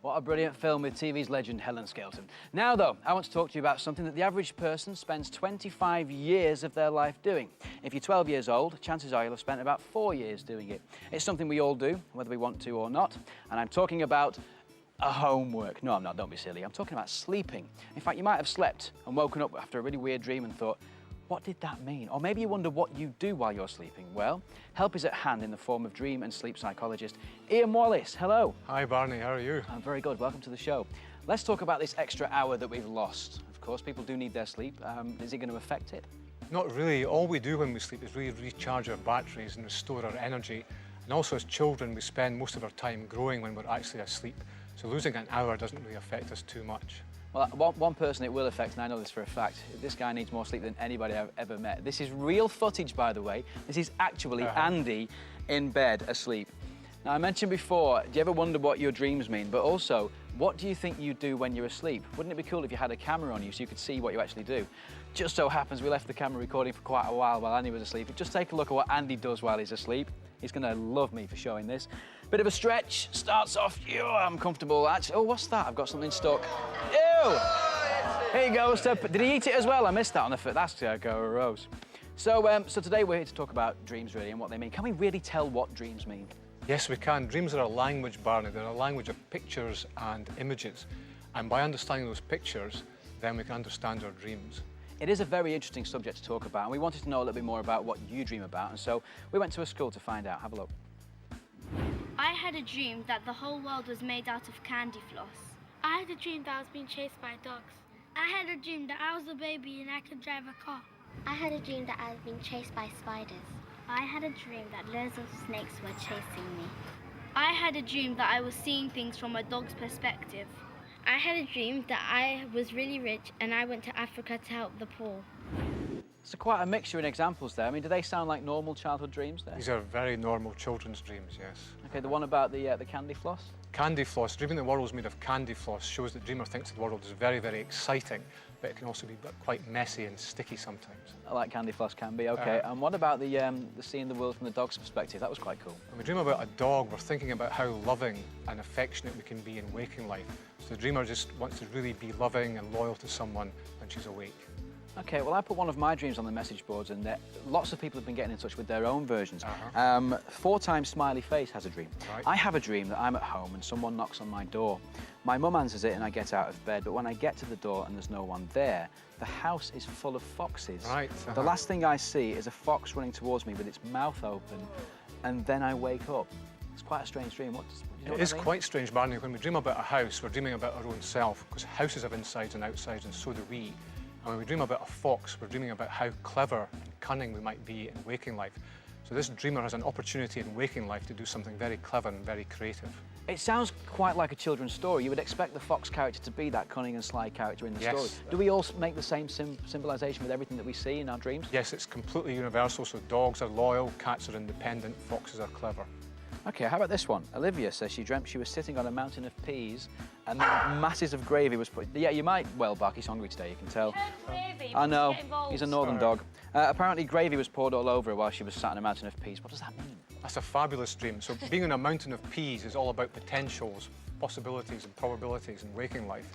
What a brilliant film with TV's legend Helen Skelton. Now, though, I want to talk to you about something that the average person spends 25 years of their life doing. If you're 12 years old, chances are you'll have spent about 4 years doing it. It's something we all do, whether we want to or not, and I'm talking about homework. No, I'm not, don't be silly. I'm talking about sleeping. In fact, you might have slept and woken up after a really weird dream and thought, what did that mean? Or maybe you wonder what you do while you're sleeping. Well, help is at hand in the form of dream and sleep psychologist Ian Wallace. Hello. Hi, Barney. How are you? I'm very good. Welcome to the show. Let's talk about this extra hour that we've lost. Of course, people do need their sleep. Is it going to affect it? Not really. All we do when we sleep is really recharge our batteries and restore our energy. And also, as children, we spend most of our time growing when we're actually asleep. So losing an hour doesn't really affect us too much. Well, one person it will affect, and I know this for a fact, this guy needs more sleep than anybody I've ever met. This is real footage, by the way. This is actually Andy in bed asleep. Now, I mentioned before, do you ever wonder what your dreams mean? But also, what do you think you do when you're asleep? Wouldn't it be cool if you had a camera on you so you could see what you actually do? Just so happens we left the camera recording for quite a while Andy was asleep. Just take a look at what Andy does while he's asleep. He's going to love me for showing this. Bit of a stretch, starts off, I'm comfortable. Actually, oh, what's that? I've got something stuck. Ew! Here you go. Did he eat it as well? I missed that on the foot. That's gross. So today we're here to talk about dreams, really, and what they mean. Can we really tell what dreams mean? Yes, we can. Dreams are a language, Barney. They're a language of pictures and images. And by understanding those pictures, then we can understand our dreams. It is a very interesting subject to talk about, and we wanted to know a little bit more about what you dream about, and so we went to a school to find out. Have a look. I had a dream that the whole world was made out of candy floss. I had a dream that I was being chased by dogs. I had a dream that I was a baby and I could drive a car. I had a dream that I was being chased by spiders. I had a dream that loads of snakes were chasing me. I had a dream that I was seeing things from a dog's perspective. I had a dream that I was really rich and I went to Africa to help the poor. So quite a mixture in examples there. I mean, do they sound like normal childhood dreams there? These are very normal children's dreams, yes. OK, the one about the candy floss? Candy floss. Dreaming the world is made of candy floss shows that the dreamer thinks the world is very, very exciting, but it can also be quite messy and sticky sometimes. I like candy floss can be, OK. And what about the seeing the world from the dog's perspective? That was quite cool. When we dream about a dog, we're thinking about how loving and affectionate we can be in waking life. So the dreamer just wants to really be loving and loyal to someone when she's awake. OK, well, I put one of my dreams on the message boards, and lots of people have been getting in touch with their own versions. 4 times smiley face has a dream. Right. I have a dream that I'm at home and someone knocks on my door. My mum answers it and I get out of bed, but when I get to the door and there's no one there, the house is full of foxes. Right. The last thing I see is a fox running towards me with its mouth open, and then I wake up. It's quite a strange dream. It is quite strange, Barney. When we dream about a house, we're dreaming about our own self, because houses have insides and outsides, and so do we. And when we dream about a fox, we're dreaming about how clever and cunning we might be in waking life. So this dreamer has an opportunity in waking life to do something very clever and very creative. It sounds quite like a children's story. You would expect the fox character to be that cunning and sly character in the story. Do we all make the same symbolisation with everything that we see in our dreams? Yes, it's completely universal. So dogs are loyal, cats are independent, foxes are clever. OK, how about this one? Olivia says she dreamt she was sitting on a mountain of peas and masses of gravy was put... Yeah, you might... Well, Barky's hungry today, you can tell. Gravy, I know, he's a northern dog. Apparently gravy was poured all over her while she was sat on a mountain of peas. What does that mean? That's a fabulous dream. So being on a mountain of peas is all about potentials, possibilities and probabilities in waking life.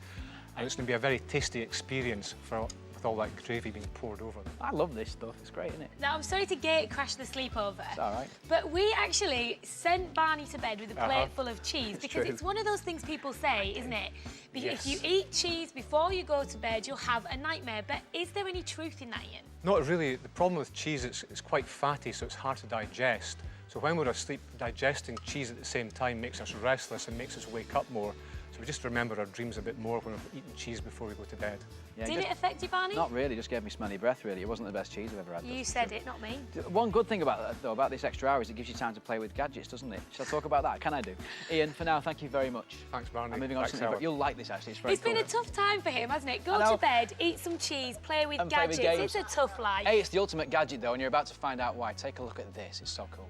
And it's going to be a very tasty experience with all that gravy being poured over them. I love this stuff. It's great, isn't it? Now, I'm sorry to gate crash the sleepover. It's all right. But we actually sent Barney to bed with a plate full of cheese because it's one of those things people say, isn't it? Because if you eat cheese before you go to bed, you'll have a nightmare. But is there any truth in that, Ian? Not really. The problem with cheese is it's quite fatty, so it's hard to digest. So when we're asleep, digesting cheese at the same time makes us restless and makes us wake up more. So we just remember our dreams a bit more when we've eaten cheese before we go to bed. Yeah, Did it affect you, Barney? Not really, just gave me smelly breath, really. It wasn't the best cheese I've ever had. You said it, not me. One good thing about that, though, about this extra hour is it gives you time to play with gadgets, doesn't it? Shall I talk about that? Can I do? Ian, for now, thank you very much. Thanks, Barney. I'm moving on to something, but you'll like this, actually. It's very It's been a tough time for him, hasn't it? Go to bed, eat some cheese, play with gadgets. It's a tough life. Hey, it's the ultimate gadget, though, and you're about to find out why. Take a look at this. It's so cool.